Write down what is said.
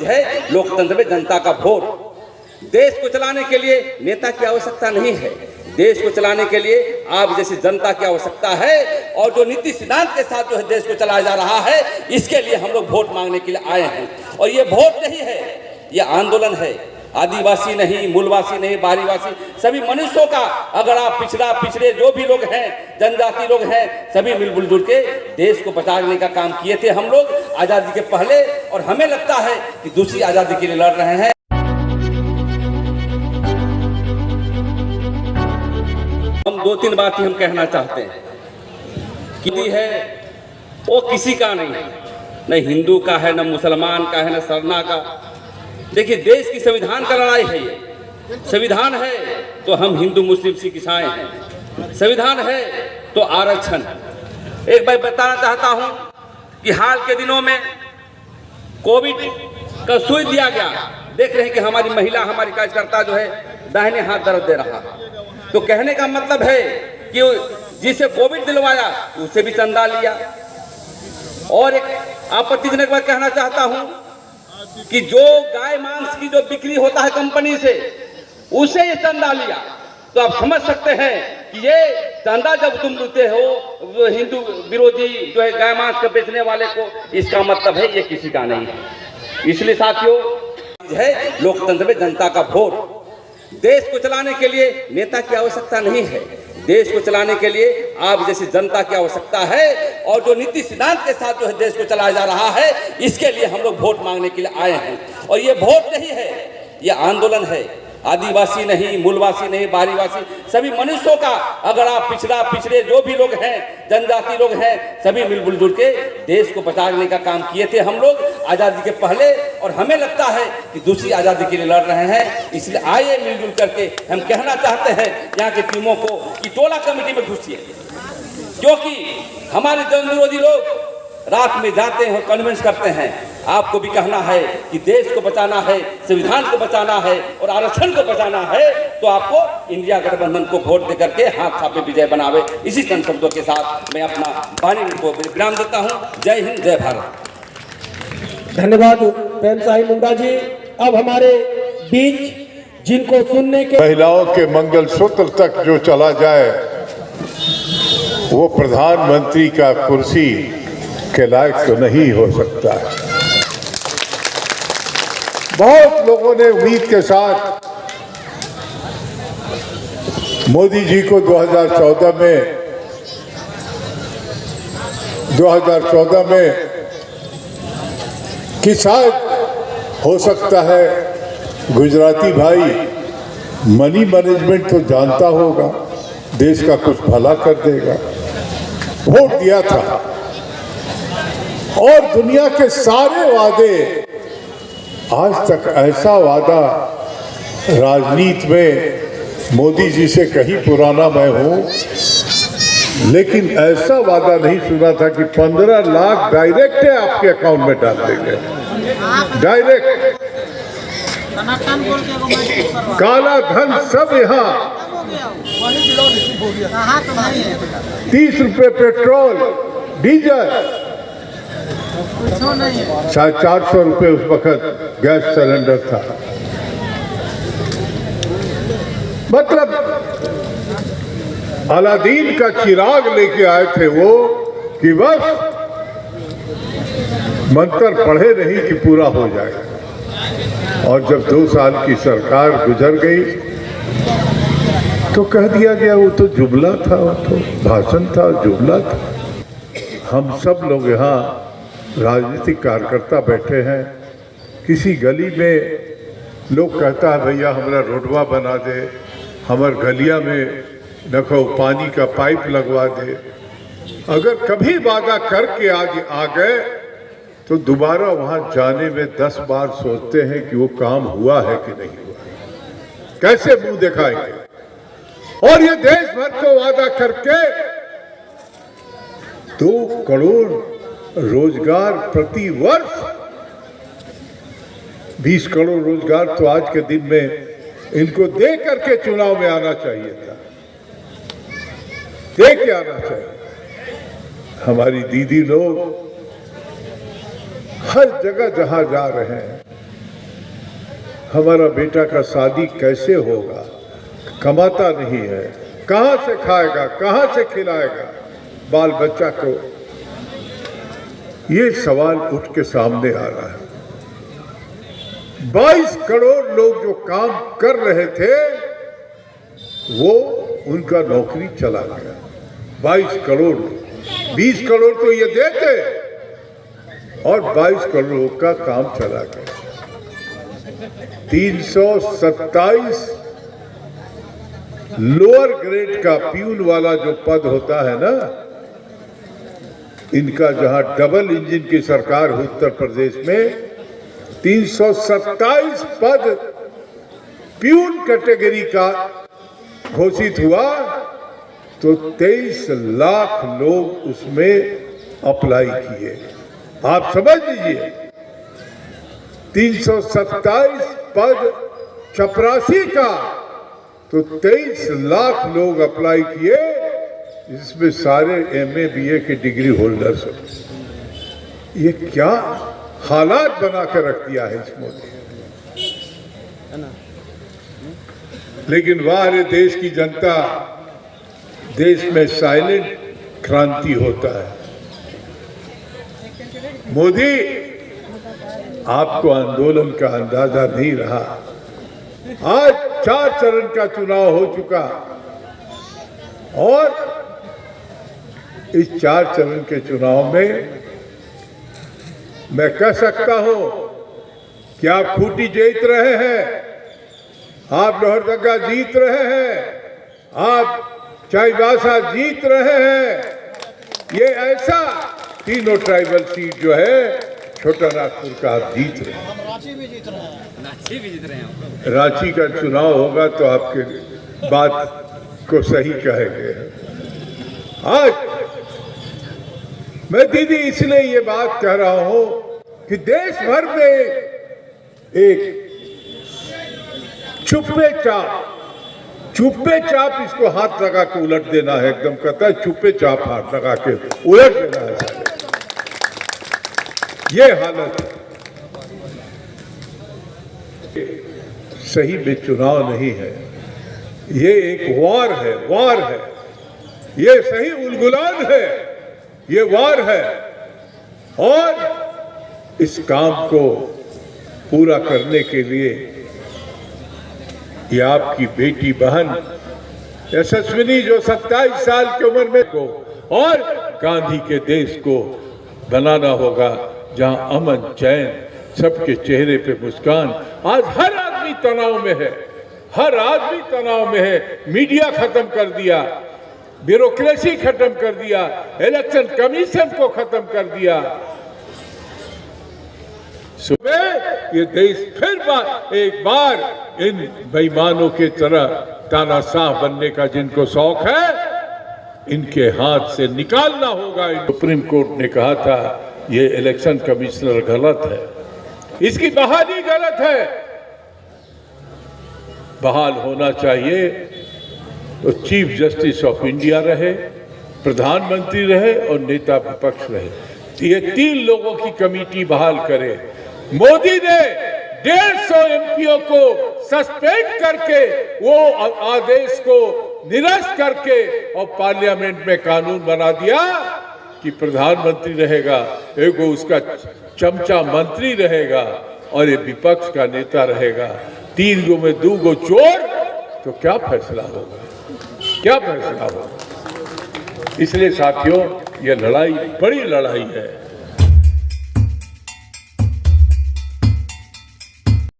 चीज है लोकतंत्र में जनता का वोट। देश को चलाने के लिए नेता की आवश्यकता नहीं है, देश को चलाने के लिए आप जैसी जनता की आवश्यकता है। और जो नीति सिद्धांत के साथ जो है देश को चलाया जा रहा है, इसके लिए हम लोग वोट मांगने के लिए आए हैं। और ये वोट नहीं है, ये आंदोलन है। आदिवासी नहीं, मूलवासी नहीं, बाहरीवासी, सभी मनुष्यों का, अगर आप पिछड़े जो भी लोग हैं, जनजाति लोग हैं, सभी मिलजुल जुल के देश को बचाने का काम किए थे हम लोग आज़ादी के पहले। और हमें लगता है कि दूसरी आज़ादी के लिए लड़ रहे हैं। हम 2-3 बात ही हम कहना चाहते हैं कि है वो किसी का नहीं, न हिंदू का है, न मुसलमान का है, न सरना का। देखिए, देश की संविधान का लड़ाई है। ये संविधान है तो हम हिंदू मुस्लिम सिख ईसाई हैं, संविधान है तो आरक्षण है। एक बार बताना चाहता हूं कि हाल के दिनों में कोविड का सुई दिया गया। देख रहे हैं कि हमारी महिला, हमारी कार्यकर्ता जो है दाहिने हाथ दर्द दे रहा है। तो कहने का मतलब है कि जिसे कोविड दिलवाया उसे भी चंदा लिया। और एक आपत्तिजनक बात कहना चाहता हूं कि जो गाय मांस की जो बिक्री होता है कंपनी से, उसे ये चंदा लिया। तो आप समझ सकते हैं कि ये चंदा जब तुम देते हो हिंदू विरोधी जो है गाय मांस के बेचने वाले को, इसका मतलब है ये किसी का नहीं है। इसलिए साथियों है लोकतंत्र में जनता का वोट। देश को चलाने के लिए नेता की आवश्यकता नहीं है, देश को चलाने के लिए आप जैसी जनता की आवश्यकता है। और जो नीति सिद्धांत के साथ जो है देश को चलाया जा रहा है, इसके लिए हम लोग वोट मांगने के लिए आए हैं। और ये वोट नहीं है, ये आंदोलन है। आदिवासी नहीं, मूलवासी नहीं, बाहरीवासी, सभी मनुष्यों का, अगर आप पिछड़े जो भी लोग हैं, जनजाति लोग हैं, सभी मिलजुल जुल के देश को बचाने का काम किए थे हम लोग आज़ादी के पहले। और हमें लगता है कि दूसरी आज़ादी के लिए लड़ रहे हैं। इसलिए आइए मिलजुल करके हम कहना चाहते हैं यहाँ की टीमों को कि टोला कमेटी में घुसिए, क्योंकि हमारे जन विरोधी लोग रात में जाते हैं और कन्विंस करते हैं। आपको भी कहना है कि देश को बचाना है, संविधान को बचाना है और आरक्षण को बचाना है, तो आपको इंडिया गठबंधन को वोट देकर के हाथ थापे विजय बनावे। इसी चंद शब्दों के साथ मैं अपना वाणी को विराम देता हूँ। जय हिंद, जय भारत। धन्यवाद प्रेम साहिब मुंडा जी। अब हमारे बीच जिनको सुनने के महिलाओं के मंगल सूत्र तक जो चला जाए, वो प्रधानमंत्री का कुर्सी के लायक तो नहीं हो सकता है। बहुत लोगों ने उम्मीद के साथ मोदी जी को 2014 में कि शायद हो सकता है गुजराती भाई मनी मैनेजमेंट तो जानता होगा, देश का कुछ भला कर देगा, वोट दिया था। और दुनिया के सारे वादे, आज तक ऐसा वादा राजनीति में मोदी जी से कहीं पुराना मैं हूं, लेकिन ऐसा वादा नहीं सुना था कि 15 लाख डायरेक्ट है आपके अकाउंट में डाल देंगे, डायरेक्ट। काला धन सब यहाँ, 30 रुपए पेट्रोल डीजल, शायद 400 रुपए उस वक्त गैस सिलेंडर था। मतलब अलादीन का चिराग लेके आए थे वो, कि बस मंत्र पढ़े नहीं कि पूरा हो जाए। और जब 2 साल की सरकार गुजर गई तो कह दिया गया वो तो जुमला था, वो तो भाषण था, जुमला था। हम सब लोग यहाँ राजनीतिक कार्यकर्ता बैठे हैं। किसी गली में लोग कहता है भैया हमारा रोडवा बना दे, हमार गलिया में देखो पानी का पाइप लगवा दे। अगर कभी वादा करके आगे आ गए तो दोबारा वहां जाने में 10 बार सोचते हैं कि वो काम हुआ है कि नहीं हुआ, कैसे मुंह दिखाएंगे। और ये देश भर को वादा करके 2 करोड़ रोजगार प्रति वर्ष, 20 करोड़ रोजगार तो आज के दिन में इनको दे करके चुनाव में आना चाहिए था, दे के आना चाहिए। हमारी दीदी लोग हर जगह जहां जा रहे हैं हमारा बेटा का शादी कैसे होगा, कमाता नहीं है, कहाँ से खाएगा, कहाँ से खिलाएगा बाल बच्चा को, ये सवाल उठ के सामने आ रहा है। 22 करोड़ लोग जो काम कर रहे थे वो उनका नौकरी चला गया। 22 करोड़, 20 करोड़ तो ये देते और 22 करोड़ का काम चला गया। 327 लोअर ग्रेड का प्यून वाला जो पद होता है ना, इनका जहां डबल इंजन की सरकार है उत्तर प्रदेश में, 327 पद प्यून कैटेगरी का घोषित हुआ तो 23 लाख लोग उसमें अप्लाई किए। आप समझ लीजिए, 327 पद चपरासी का तो 23 लाख लोग अप्लाई किए, इसमें सारे MA BA के डिग्री होल्डर्स। ये क्या हालात बना कर रख दिया है इस मोदी। लेकिन हमारे देश की जनता, देश में साइलेंट क्रांति होता है। मोदी, आपको आंदोलन का अंदाजा नहीं रहा। आज 4 चरण का चुनाव हो चुका और इस 4 चरण के चुनाव में मैं कह सकता हूं कि आप खूंटी जीत रहे हैं, आप लोहरदगा जीत रहे हैं, आप चाईबासा जीत रहे हैं। ये ऐसा तीनों ट्राइबल सीट जो है छोटा नागपुर का आप जीत रहे हैं। रांची भी जीत रहे हैं। रांची का चुनाव होगा तो आपके बात को सही कहेंगे। आज मैं दीदी इसलिए ये बात कह रहा हूं कि देश भर में एक चुप्पे चाप इसको हाथ लगा के उलट देना है। एकदम कहता है चुप्पे चाप हाथ लगा के उलट देना है। ये हालत सही में चुनाव नहीं है, ये एक वार है, ये सही उलगुलान है, ये वार है। और इस काम को पूरा करने के लिए ये आपकी बेटी बहन यशस्विनी जो 27 साल की उम्र में को और गांधी के देश को बनाना होगा जहां अमन चैन, सबके चेहरे पे मुस्कान। आज हर आदमी तनाव में है, हर आदमी तनाव में है। मीडिया खत्म कर दिया, ब्यूरोक्रेसी खत्म कर दिया, इलेक्शन कमीशन को खत्म कर दिया। सुबह ये देश फिर एक बार इन बेईमानों के तरह तानाशाह बनने का जिनको शौक है, इनके हाथ से निकालना होगा। सुप्रीम कोर्ट ने कहा था ये इलेक्शन कमिश्नर गलत है, इसकी बहाली गलत है। बहाल होना चाहिए तो चीफ जस्टिस ऑफ इंडिया रहे, प्रधानमंत्री रहे और नेता विपक्ष रहे। ये 3 लोगों की कमेटी बहाल करे। मोदी ने 150 एमपीओ को सस्पेंड करके वो आदेश को निरस्त करके और पार्लियामेंट में कानून बना दिया कि प्रधानमंत्री रहेगा, एक उसका चमचा मंत्री रहेगा और ये विपक्ष का नेता रहेगा। 3 गो में 2 गो चोर, तो क्या फैसला होगा, क्या फैसला होगा। इसलिए साथियों, ये लड़ाई बड़ी लड़ाई है।